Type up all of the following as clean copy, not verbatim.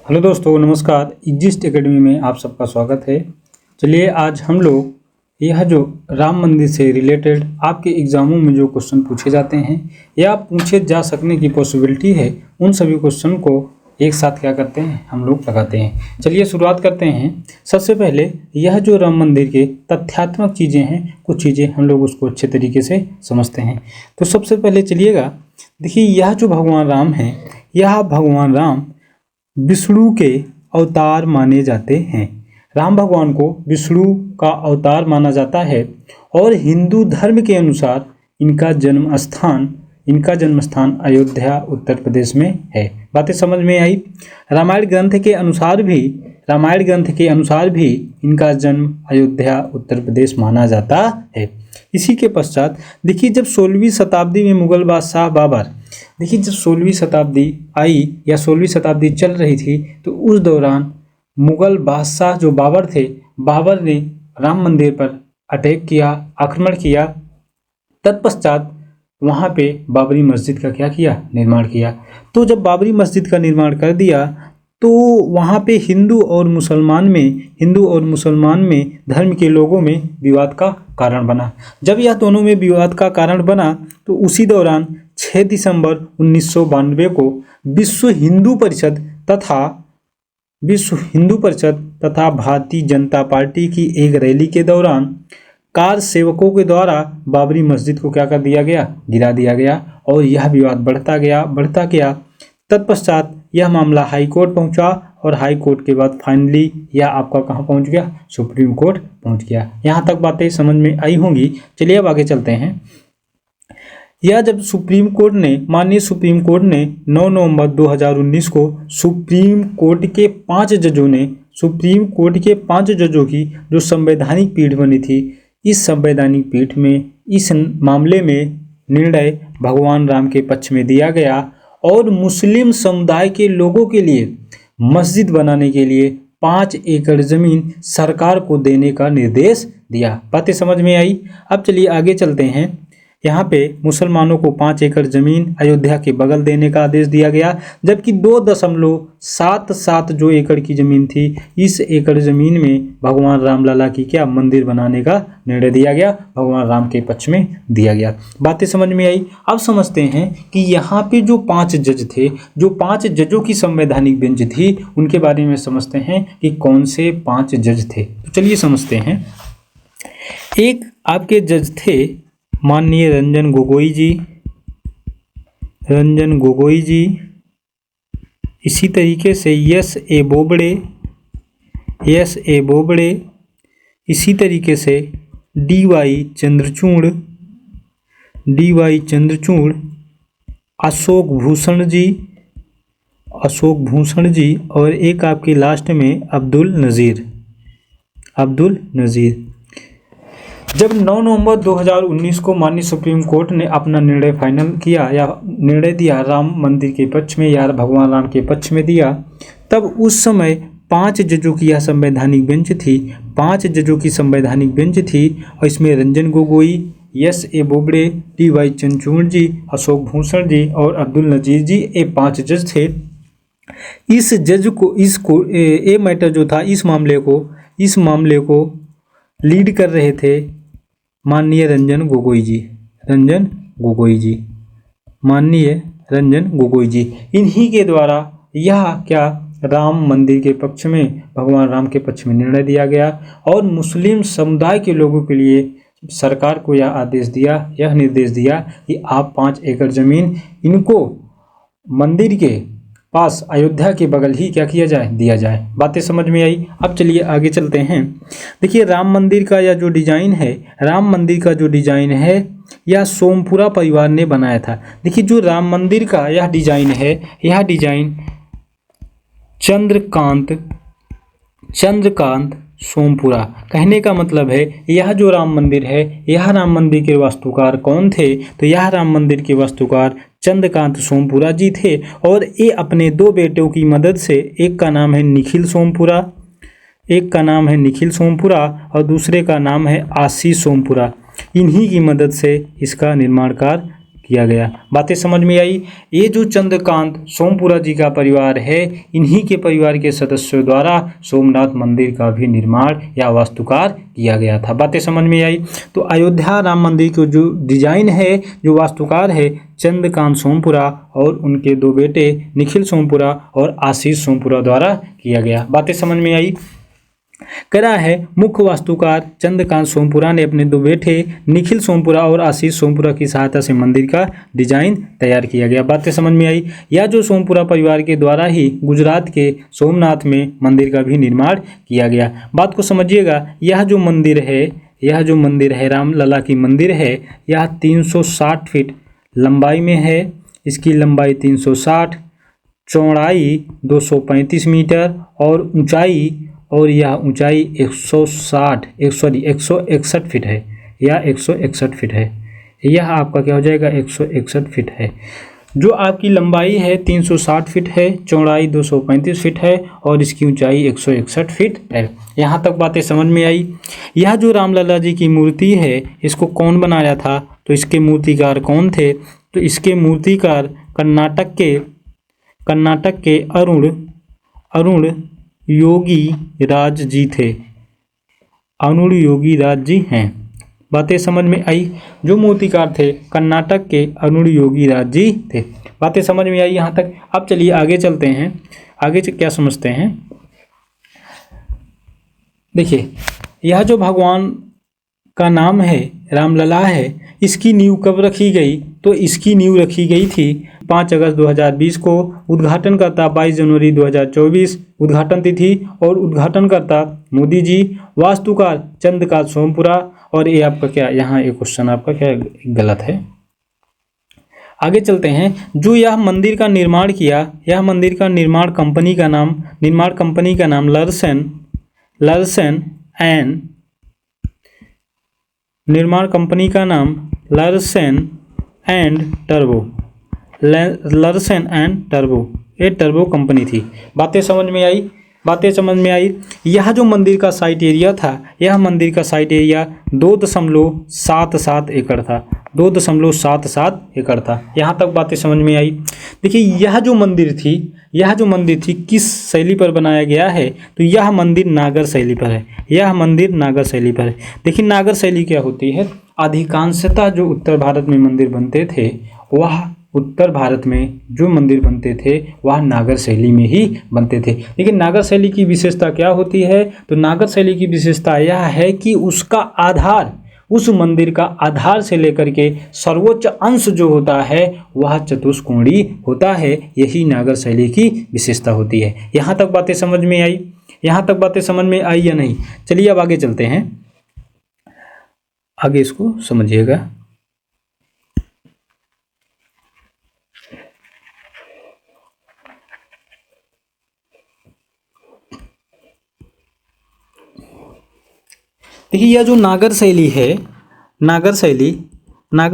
Hello दोस्तों, नमस्कार। Exist academy में आप सबका स्वागत है। चलिए आज हम लोग यह जो राम मंदिर से रिलेटेड आपके एग्ज़ामों में जो क्वेश्चन पूछे जाते हैं या पूछे जा सकने की पॉसिबिलिटी है, उन सभी क्वेश्चन को एक साथ क्या करते हैं, हम लोग लगाते हैं। चलिए शुरुआत करते हैं। सबसे पहले यह जो राम मंदिर के तथ्यात्मक चीज़ें हैं, कुछ चीज़ें हम लोग उसको अच्छे तरीके से समझते हैं। तो सबसे पहले चलिएगा, देखिए यह जो भगवान राम हैं, यह भगवान राम विष्णु के अवतार माने जाते हैं। राम भगवान को विष्णु का अवतार माना जाता है और हिंदू धर्म के अनुसार इनका जन्म स्थान अयोध्या उत्तर प्रदेश में है। बातें समझ में आई। रामायण ग्रंथ के अनुसार भी इनका जन्म अयोध्या उत्तर प्रदेश माना जाता है। इसी के पश्चात देखिए, जब 16वीं शताब्दी में मुगल बादशाह बाबर, देखिए जब 16वीं शताब्दी आई या 16वीं शताब्दी चल रही थी, तो उस दौरान मुगल बादशाह जो बाबर थे, बाबर ने राम मंदिर पर अटैक किया, आक्रमण किया। तत्पश्चात वहाँ पे बाबरी मस्जिद का क्या किया, निर्माण किया। तो जब बाबरी मस्जिद का निर्माण कर दिया तो वहाँ पे हिंदू और मुसलमान में धर्म के लोगों में विवाद का कारण बना। जब यह दोनों में विवाद का कारण बना तो उसी दौरान 6 दिसंबर 1992 को विश्व हिंदू परिषद तथा भारतीय जनता पार्टी की एक रैली के दौरान कार सेवकों के द्वारा बाबरी मस्जिद को क्या कर दिया गया, गिरा दिया गया और यह विवाद बढ़ता गया। तत्पश्चात यह मामला हाई कोर्ट पहुंचा और हाई कोर्ट के बाद फाइनली यह आपका कहां पहुंच गया, सुप्रीम कोर्ट पहुंच गया। यहां तक बातें समझ में आई होंगी। चलिए अब आगे चलते हैं। यह जब माननीय सुप्रीम कोर्ट ने 9 नवंबर 2019 को सुप्रीम कोर्ट के 5 जजों की जो संवैधानिक पीठ बनी थी, इस संवैधानिक पीठ में इस मामले में निर्णय भगवान राम के पक्ष में दिया गया और मुस्लिम समुदाय के लोगों के लिए मस्जिद बनाने के लिए 5 एकड़ जमीन सरकार को देने का निर्देश दिया। बातें समझ में आई। अब चलिए आगे चलते हैं। यहाँ पे मुसलमानों को 5 एकड़ जमीन अयोध्या के बगल देने का आदेश दिया गया, जबकि 2.77 जो एकड़ की जमीन थी, इस एकड़ जमीन में भगवान रामलला की क्या, मंदिर बनाने का निर्णय दिया गया, भगवान राम के पक्ष में दिया गया। बातें समझ में आई। अब समझते हैं कि यहाँ पे जो 5 जज थे, जो 5 जजों की संवैधानिक बेंच थी, उनके बारे में समझते हैं कि कौन से 5 जज थे। तो चलिए समझते हैं। एक आपके जज थे माननीय रंजन गोगोई जी। इसी तरीके से एस ए बोबड़े, इसी तरीके से डी वाई चंद्रचूड़, अशोक भूषण जी और एक आपके लास्ट में अब्दुल नज़ीर। जब 9 नवंबर 2019 को माननीय सुप्रीम कोर्ट ने अपना निर्णय फाइनल किया या निर्णय दिया राम मंदिर के पक्ष में या भगवान राम के पक्ष में दिया, तब उस समय 5 जजों की यह संवैधानिक बेंच थी। और इसमें Ranjan Gogoi, S A Bobde, D Y Chandrachud ji, Ashok Bhushan ji और अब्दुल नज़ीर जी, ये 5 जज थे। इस जज को ये मैटर जो था, इस मामले को लीड कर रहे थे माननीय रंजन गोगोई जी। इन्हीं के द्वारा यह क्या, राम मंदिर के पक्ष में, भगवान राम के पक्ष में निर्णय दिया गया और मुस्लिम समुदाय के लोगों के लिए सरकार को यह निर्देश दिया कि आप 5 एकड़ जमीन इनको मंदिर के पास अयोध्या के बगल ही क्या किया जाए, दिया जाए। बातें समझ में आई। अब चलिए आगे चलते हैं। देखिए राम मंदिर का यह जो डिजाइन है, यह सोमपुरा परिवार ने बनाया था। देखिए जो राम मंदिर का यह डिजाइन चंद्रकांत सोमपुरा, कहने का मतलब है यह जो राम मंदिर है, यह राम मंदिर के वास्तुकार कौन थे, तो यह राम मंदिर के वास्तुकार चंद्रकांत सोमपुरा जी थे। और ये अपने 2 बेटों की मदद से, एक का नाम है निखिल सोमपुरा और दूसरे का नाम है आशीष सोमपुरा, इन्हीं की मदद से इसका निर्माण कार्य किया गया। बातें समझ में आई। ये जो चंद्रकांत सोमपुरा जी का परिवार है, इन्हीं के परिवार के सदस्यों द्वारा सोमनाथ मंदिर का भी निर्माण या वास्तुकार किया गया था। बातें समझ में आई। तो अयोध्या राम मंदिर को जो डिजाइन है, जो वास्तुकार है, चंद्रकांत सोमपुरा और उनके दो बेटे निखिल सोमपुरा और आशीष सोमपुरा द्वारा किया गया। बातें समझ में आई। करा है मुख्य वास्तुकार चंद्रकांत सोमपुरा ने अपने दो बेटे निखिल सोमपुरा और आशीष सोमपुरा की सहायता से मंदिर का डिजाइन तैयार किया गया। बातें समझ में आई। यह जो सोमपुरा परिवार के द्वारा ही गुजरात के सोमनाथ में मंदिर का भी निर्माण किया गया। बात को समझिएगा। यह जो मंदिर है रामलला की मंदिर है, यह 360 फीट लंबाई में है। इसकी लंबाई 360, चौड़ाई 235 मीटर और यह ऊंचाई 161 फीट है। यह 161 फीट है। यह आपका क्या हो जाएगा, 161 फीट है। जो आपकी लंबाई है 360 फीट है, चौड़ाई 235 फीट है और इसकी ऊंचाई 161 फीट है। यहाँ तक बातें समझ में आई। यह जो रामलला जी की मूर्ति है, इसको कौन बनाया था, तो इसके मूर्तिकार कौन थे, तो इसके मूर्तिकार कर्नाटक के अरुण योगी राज जी थे। अरुण योगी राज जी हैं। बातें समझ में आई। जो मूर्तिकार थे कर्नाटक के अरुण योगी राज जी थे। बातें समझ में आई यहाँ तक। अब चलिए आगे चलते हैं। आगे क्या समझते हैं। देखिए, यह जो भगवान का नाम है रामलला है, इसकी नींव कब रखी गई, तो इसकी नींव रखी गई थी 5 अगस्त 2020 को। उद्घाटनकर्ता 22 जनवरी 2024 उद्घाटन तिथि और उद्घाटनकर्ता मोदी जी। वास्तुकार चंद्रकांत सोमपुरा। और ये आपका क्या, यहाँ एक क्वेश्चन आपका क्या गलत है। आगे चलते हैं। जो यह मंदिर का निर्माण किया, यह मंदिर का निर्माण कंपनी का नाम लर्सन एंड टर्बो, ये टर्बो कंपनी थी। बातें समझ में आई। यह जो मंदिर का साइट एरिया था, यह मंदिर का साइट एरिया 2.77 एकड़ था। 2.77 एकड़ था। यहाँ तक बातें समझ में आई। देखिए, यह जो मंदिर थी किस शैली पर बनाया गया है, तो यह मंदिर नागर शैली पर है। देखिए, नागर शैली क्या होती है। अधिकांशतः जो उत्तर भारत में मंदिर बनते थे, वह नागर शैली में ही बनते थे। लेकिन नागर शैली की विशेषता क्या होती है, तो नागर शैली की विशेषता यह है कि उसका आधार, उस मंदिर का आधार से लेकर के सर्वोच्च अंश जो होता है वह चतुष्कोणीय होता है। यही नागर शैली की विशेषता होती है। यहाँ तक बातें समझ में आई या नहीं। चलिए अब आगे चलते हैं। आगे इसको समझिएगा। देखिए, यह जो नागर शैली है, नागर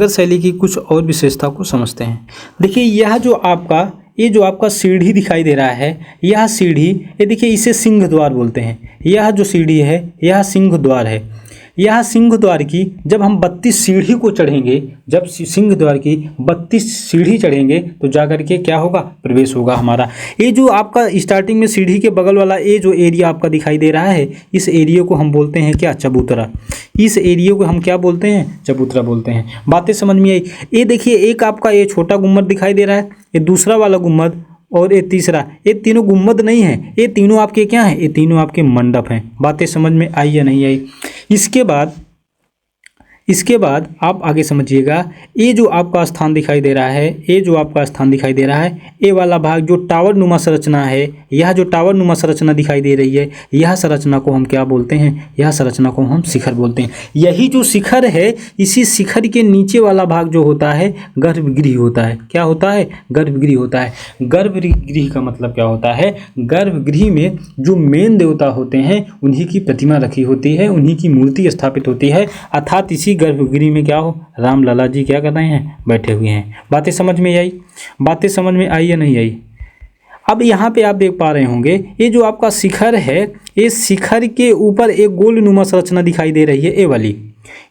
शैली की कुछ और विशेषता को समझते हैं। देखिए, यह जो आपका सीढ़ी दिखाई दे रहा है, यह सीढ़ी, ये देखिए, इसे सिंह द्वार बोलते हैं। यह जो सीढ़ी है, यह सिंह द्वार है। यह सिंह द्वार की जब हम 32 सीढ़ी को चढ़ेंगे, जब सिंह द्वार की 32 सीढ़ी चढ़ेंगे तो जाकर के क्या होगा, प्रवेश होगा हमारा। ये जो आपका स्टार्टिंग में सीढ़ी के बगल वाला ये जो एरिया आपका दिखाई दे रहा है, इस एरिया को हम बोलते हैं क्या, चबूतरा। इस एरिया को हम क्या बोलते हैं, चबूतरा बोलते हैं। बातें समझ में आई। ये देखिए, एक आपका ये छोटा गुम्बद दिखाई दे रहा है, ये दूसरा वाला गुम्बद और ये तीसरा, ये तीनों गुम्बद नहीं है, ये तीनों आपके क्या हैं, ये तीनों आपके मंडप हैं। बातें समझ में आई या नहीं आई। इसके बाद आप आगे समझिएगा। ये जो आपका स्थान दिखाई दे रहा है, ये वाला भाग जो टावर नुमा संरचना है, यह जो टावर नुमा संरचना दिखाई दे रही है, यह संरचना को हम क्या बोलते हैं, यह संरचना को हम शिखर बोलते हैं। यही जो शिखर है, इसी शिखर के नीचे वाला भाग जो होता है गर्भगृह होता है। क्या होता है, गर्भगृह होता है। गर्भगृह का मतलब क्या होता है, गर्भगृह में जो मेन देवता होते हैं उन्हीं की प्रतिमा रखी होती है, उन्हीं की मूर्ति स्थापित होती है। अर्थात इसी गर्भगृह में क्या हो, रामलला जी क्या कर रहे हैं, बैठे हुए हैं। बातें समझ में आई या नहीं आई। अब यहाँ पे आप देख पा रहे होंगे, ये जो आपका शिखर है, ये शिखर के ऊपर एक गोलनुमा संरचना दिखाई दे रही है। ये वाली,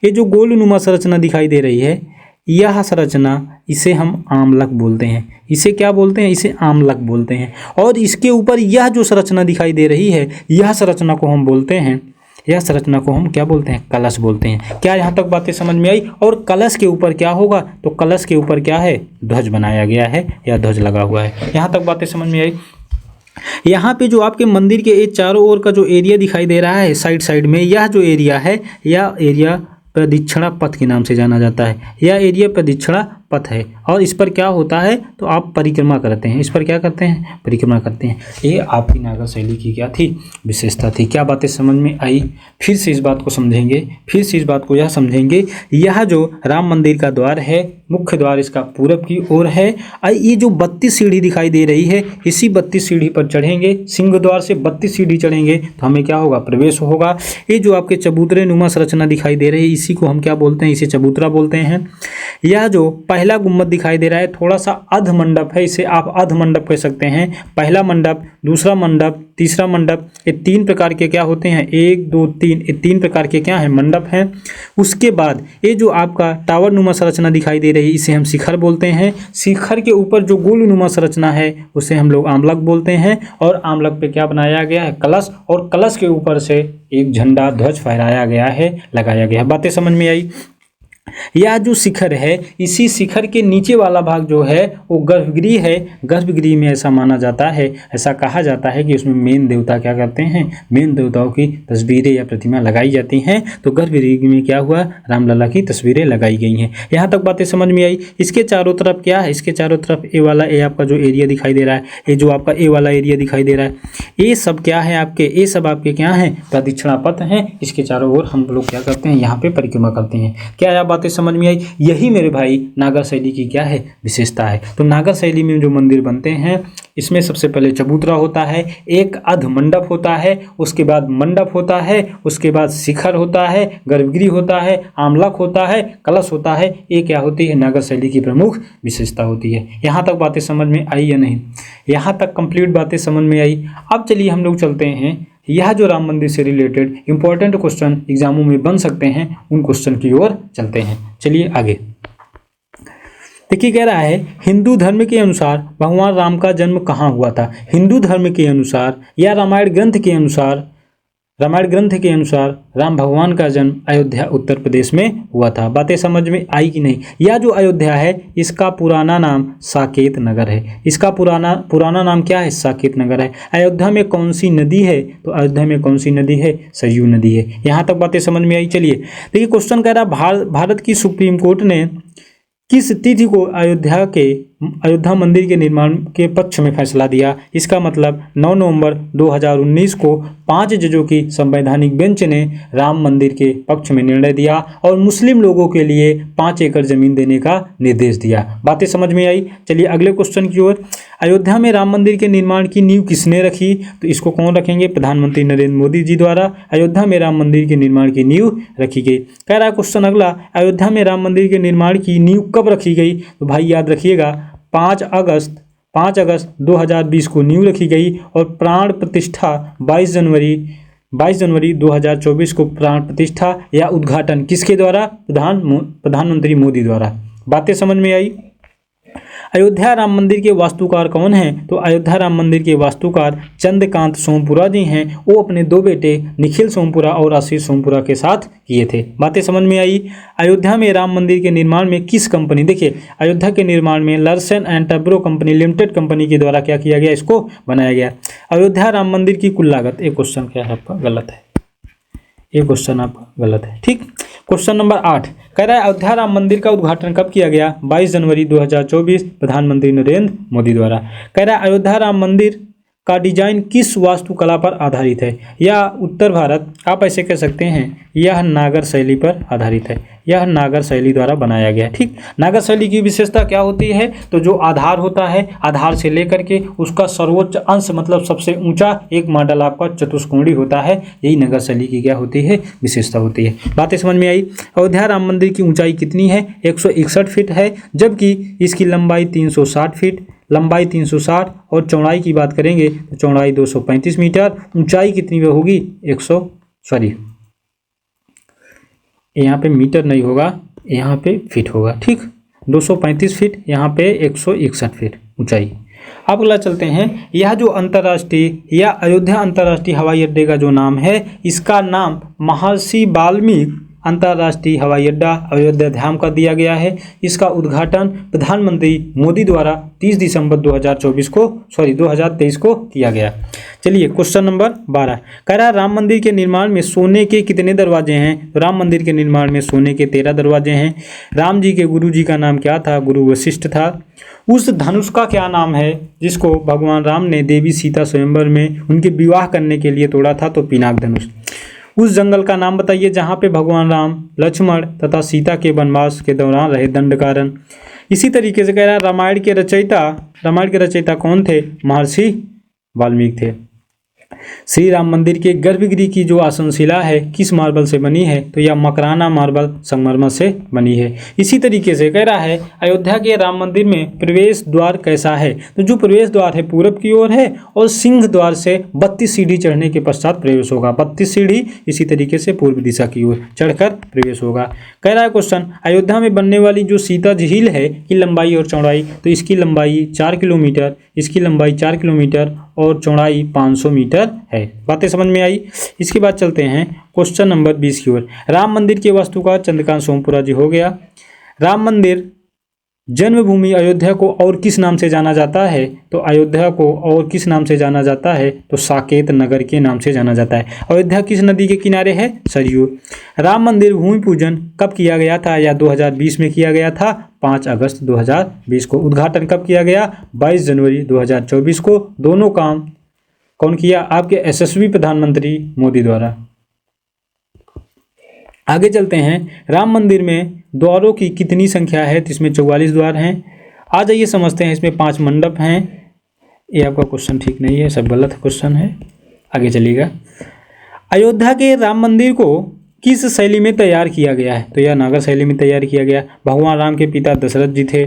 ये जो गोलनुमा संरचना दिखाई दे रही है, यह संरचना इसे हम आमलक बोलते हैं। इसे क्या बोलते हैं? इसे आमलक बोलते हैं। और इसके ऊपर यह जो संरचना दिखाई दे रही है, यह संरचना को हम बोलते हैं, यह संरचना को हम क्या बोलते हैं? कलश बोलते हैं। क्या यहाँ तक बातें समझ में आई? और कलश के ऊपर क्या होगा? तो कलश के ऊपर क्या है? ध्वज बनाया गया है या ध्वज लगा हुआ है। यहाँ तक बातें समझ में आई? यहाँ पे जो आपके मंदिर के ये चारों ओर का जो एरिया दिखाई दे रहा है साइड साइड में, यह जो एरिया है, यह एरिया प्रदक्षिणा पथ के नाम से जाना जाता है। यह एरिया प्रदक्षिणा पथ है और इस पर क्या होता है? तो आप परिक्रमा करते हैं। इस पर क्या करते हैं? परिक्रमा करते हैं। ये आपकी नागर शैली की क्या थी? विशेषता थी। क्या बातें समझ में आई? फिर से इस बात को समझेंगे, फिर से इस बात को यह समझेंगे, यह जो राम मंदिर का द्वार है, मुख्य द्वार इसका पूरब की ओर है। ये जो 32 सीढ़ी दिखाई दे रही है, इसी 32 सीढ़ी पर चढ़ेंगे, सिंह द्वार से 32 सीढ़ी चढ़ेंगे तो हमें क्या होगा? प्रवेश होगा। ये जो आपके चबूतरे नुमा संरचना दिखाई दे रही है, इसी को हम क्या बोलते हैं? इसे चबूतरा बोलते हैं। यह जो पहला गुम्बद दिखाई दे रहा है, थोड़ा सा अध मंडप है, इसे आप अध मंडप कह सकते हैं। पहला मंडप, दूसरा मंडप, तीसरा मंडप, ये 3 प्रकार के क्या होते हैं? 1 2 3, ये 3 प्रकार के क्या हैं? मंडप हैं। उसके बाद ये जो आपका टावर नुमा संरचना दिखाई दे रही है, इसे हम शिखर बोलते हैं। शिखर के ऊपर जो गोल नुमा संरचना है, उसे हम लोग आमलक बोलते हैं। और आमलक पे क्या बनाया गया है? कलश, और कलश के ऊपर से एक झंडा ध्वज फहराया गया है, लगाया गया है। बातें समझ में आई? यह जो शिखर है, इसी शिखर के नीचे वाला भाग जो है वो गर्भगृह है। गर्भगृह में ऐसा माना जाता है, ऐसा कहा जाता है कि उसमें मेन देवता क्या करते हैं? मेन देवताओं की तस्वीरें या प्रतिमा लगाई जाती हैं। तो गर्भगृह में क्या हुआ? रामलला की तस्वीरें लगाई गई हैं। यहाँ तक बातें समझ में आई? इसके चारों तरफ क्या है? इसके चारों तरफ ए वाला, ए आपका जो एरिया दिखाई दे रहा है, ये जो आपका ए वाला एरिया दिखाई दे रहा है, ये सब क्या है आपके? ये सब आपके क्या हैं? प्रदक्षिणा पथ हैं। इसके चारों ओर हम लोग क्या करते हैं? यहाँ पे परिक्रमा करते हैं। क्या बातें समझ में आई? यही मेरे भाई नागर शैली की क्या है? विशेषता है। तो नागर शैली में जो मंदिर बनते हैं, इसमें सबसे पहले चबूतरा होता है, एक अध मंडप होता है, उसके बाद मंडप होता है, उसके बाद शिखर होता है, गर्भगृह होता है, आमलक होता है, कलश होता है। ये क्या होती है? नागर शैली की प्रमुख विशेषता होती है। यहाँ तक बातें समझ में आई या नहीं? यहाँ तक कंप्लीट बातें समझ में आई। अब चलिए हम लोग चलते हैं, यह जो राम मंदिर से रिलेटेड इंपॉर्टेंट क्वेश्चन एग्जामों में बन सकते हैं, उन क्वेश्चन की ओर चलते हैं। चलिए आगे देखिए, कह रहा है हिंदू धर्म के अनुसार भगवान राम का जन्म कहाँ हुआ था? हिंदू धर्म के अनुसार या रामायण ग्रंथ के अनुसार, रामायण ग्रंथ के अनुसार राम भगवान का जन्म अयोध्या उत्तर प्रदेश में हुआ था। बातें समझ में आई कि नहीं? यह जो अयोध्या है, इसका पुराना नाम साकेत नगर है। इसका पुराना नाम क्या है? साकेत नगर है। अयोध्या में कौन सी नदी है? तो अयोध्या में कौन सी नदी है? सरयू नदी है। यहाँ तक बातें समझ में आई। चलिए देखिए, क्वेश्चन कह रहा है भारत की सुप्रीम कोर्ट ने किस तिथि को अयोध्या मंदिर के निर्माण के पक्ष में फैसला दिया? इसका मतलब 9 नवंबर 2019 को 5 जजों की संवैधानिक बेंच ने राम मंदिर के पक्ष में निर्णय दिया और मुस्लिम लोगों के लिए 5 एकड़ जमीन देने का निर्देश दिया। बातें समझ में आई? चलिए अगले क्वेश्चन की ओर। अयोध्या में राम मंदिर के निर्माण की नींव किसने रखी? तो इसको कौन रखेंगे? प्रधानमंत्री नरेंद्र मोदी जी द्वारा अयोध्या में राम मंदिर के निर्माण की नींव रखी गई। कह रहा है क्वेश्चन अगला, अयोध्या में राम मंदिर के निर्माण की नींव कब रखी गई? तो भाई याद रखिएगा, 5 अगस्त 2020 को नींव रखी गई और प्राण प्रतिष्ठा 22 जनवरी 2024 को प्राण प्रतिष्ठा या उद्घाटन किसके द्वारा? प्रधानमंत्री मोदी द्वारा। बातें समझ में आई? अयोध्या राम मंदिर के वास्तुकार कौन हैं? तो अयोध्या राम मंदिर के वास्तुकार चंद्रकांत सोमपुरा जी हैं। वो अपने 2 बेटे निखिल सोमपुरा और आशीष सोमपुरा के साथ किए थे। बातें समझ में आई? अयोध्या में राम मंदिर के निर्माण में किस कंपनी, देखिए अयोध्या के निर्माण में Larsen and Toubro company limited company के द्वारा क्या किया गया? इसको बनाया गया। अयोध्या राम मंदिर की कुल लागत, एक क्वेश्चन क्या है आपका? गलत है, ये क्वेश्चन आपका गलत है। ठीक, क्वेश्चन नंबर 8 कह रहा है अयोध्या राम मंदिर का उद्घाटन कब किया गया? 22 जनवरी 2024 प्रधानमंत्री नरेंद्र मोदी द्वारा। कह रहा है अयोध्या राम मंदिर का डिजाइन किस वास्तुकला पर आधारित है? या उत्तर भारत, आप ऐसे कह सकते हैं, यह नागर शैली पर आधारित है। यह नागर शैली द्वारा बनाया गया। ठीक, नागर शैली की विशेषता क्या होती है? तो जो आधार होता है, आधार से लेकर के उसका सर्वोच्च अंश मतलब सबसे ऊंचा एक मॉडल आपका चतुष्कोणीय होता है। यही नगर शैली की क्या होती है? विशेषता होती है। बातें समझ में आई? अयोध्या राम मंदिर की ऊंचाई कितनी है? 161 फीट है, जबकि इसकी लंबाई 360 फीट, लंबाई 360 और चौड़ाई की बात करेंगे तो चौड़ाई 235 मीटर। ऊंचाई कितनी होगी? यहाँ पे मीटर नहीं होगा, यहाँ पे फीट होगा। ठीक, 235 फीट, यहाँ पे 161 फीट ऊंचाई। अब अगला चलते हैं, यह जो अंतर्राष्ट्रीय या अयोध्या अंतर्राष्ट्रीय हवाई अड्डे का जो नाम है, इसका नाम महर्षि वाल्मीकि अंतर्राष्ट्रीय हवाई अड्डा अयोध्या धाम का दिया गया है। इसका उद्घाटन प्रधानमंत्री मोदी द्वारा 30 दिसंबर 2023 को किया गया। चलिए क्वेश्चन नंबर 12 कह रहा है, राम मंदिर के निर्माण में सोने के कितने दरवाजे हैं? तो राम मंदिर के निर्माण में सोने के 13 दरवाजे हैं। राम जी के गुरु जी का नाम क्या था? गुरु वशिष्ठ था। उस धनुष का क्या नाम है जिसको भगवान राम ने देवी सीता स्वयंवर में उनके विवाह करने के लिए तोड़ा था? तो पिनाक धनुष। उस जंगल का नाम बताइए जहाँ पे भगवान राम, लक्ष्मण तथा सीता के वनवास के दौरान रहे दंडकारण्य। इसी तरीके से कह रहा है, रामायण के रचयिता कौन थे? महर्षि वाल्मीकि थे। श्री राम मंदिर के गर्भगृह की जो आसनशिला है किस मार्बल से बनी है? तो यह मकराना मार्बल संगमरमर से बनी है। इसी तरीके से कह रहा है, अयोध्या के राम मंदिर में प्रवेश द्वार कैसा है? तो जो प्रवेश द्वार है पूरब की ओर है और सिंह द्वार से 32 सीढ़ी चढ़ने के पश्चात प्रवेश होगा। 32 सीढ़ी इसी तरीके से पूर्व दिशा की ओर चढ़कर प्रवेश होगा। कह रहा है क्वेश्चन, अयोध्या में बनने वाली जो सीता झील है की लंबाई और चौड़ाई? तो इसकी लंबाई 4 किलोमीटर, इसकी लंबाई 4 किलोमीटर और चौड़ाई 500 मीटर है। बातें समझ में आई? इसके बाद चलते हैं क्वेश्चन नंबर 20 की ओर। राम मंदिर के वास्तुकार चंद्रकांत सोमपुरा जी हो गया। राम मंदिर जन्मभूमि अयोध्या को और किस नाम से जाना जाता है? तो अयोध्या को और किस नाम से जाना जाता है? तो साकेत नगर के नाम से जाना जाता है। अयोध्या किस नदी के किनारे है? सरयू। राम मंदिर भूमि पूजन कब किया गया था? या 2020 में किया गया था? 5 अगस्त 2020 को। उद्घाटन कब किया गया? 22 जनवरी 2024 को। दोनों काम कौन किया? आपके यशस्वी प्रधानमंत्री मोदी द्वारा। आगे चलते हैं, राम मंदिर में द्वारों की कितनी संख्या है? तो इसमें 44 द्वार हैं। आ जाइए समझते हैं, इसमें 5 मंडप हैं। ये आपका क्वेश्चन ठीक नहीं है, सब गलत क्वेश्चन है। आगे चलिएगा, अयोध्या के राम मंदिर को किस शैली में तैयार किया गया है? तो यह नागर शैली में तैयार किया गया। भगवान राम के पिता दशरथ जी थे।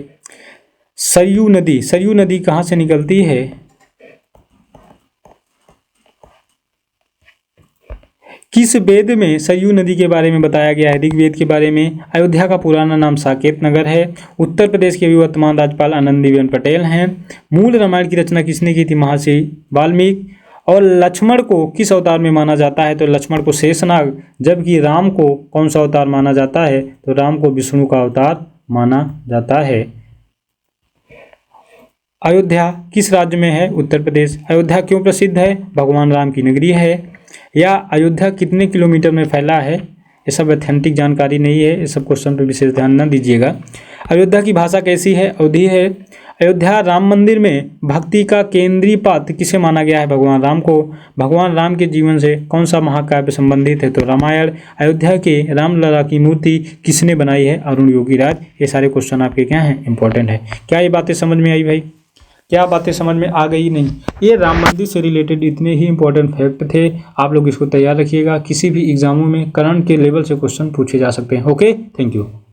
सरयू नदी कहाँ से निकलती है? किस वेद में सरयू नदी के बारे में बताया गया है? ऋग्वेद के बारे में। अयोध्या का पुराना नाम साकेत नगर है। उत्तर प्रदेश के वर्तमान राज्यपाल आनंदीबेन पटेल हैं। मूल रामायण की रचना किसने की थी? महर्षि वाल्मीकि। और लक्ष्मण को किस अवतार में माना जाता है? तो लक्ष्मण को शेषनाग, जबकि राम को कौन सा अवतार माना जाता है? तो राम को विष्णु का अवतार माना जाता है। अयोध्या किस राज्य में है? उत्तर प्रदेश। अयोध्या क्यों प्रसिद्ध है? भगवान राम की नगरी है। या अयोध्या कितने किलोमीटर में फैला है? ये सब ऑथेंटिक जानकारी नहीं है, ये सब क्वेश्चन पर विशेष ध्यान न दीजिएगा। अयोध्या की भाषा कैसी है? अवधी है। अयोध्या राम मंदिर में भक्ति का केंद्रीय पात्र किसे माना गया है? भगवान राम को। भगवान राम के जीवन से कौन सा महाकाव्य संबंधित है? तो रामायण। अयोध्या के रामलला की मूर्ति किसने बनाई है? अरुण योगीराज। ये सारे क्वेश्चन आपके क्या हैं? इंपॉर्टेंट है। क्या ये बातें समझ में आई भाई? क्या बातें समझ में आ गई? नहीं, ये राम मंदिर से रिलेटेड इतने ही इंपॉर्टेंट फैक्ट थे। आप लोग इसको तैयार रखिएगा, किसी भी एग्जामों में करंट के लेवल से क्वेश्चन पूछे जा सकते हैं। Okay, thank you.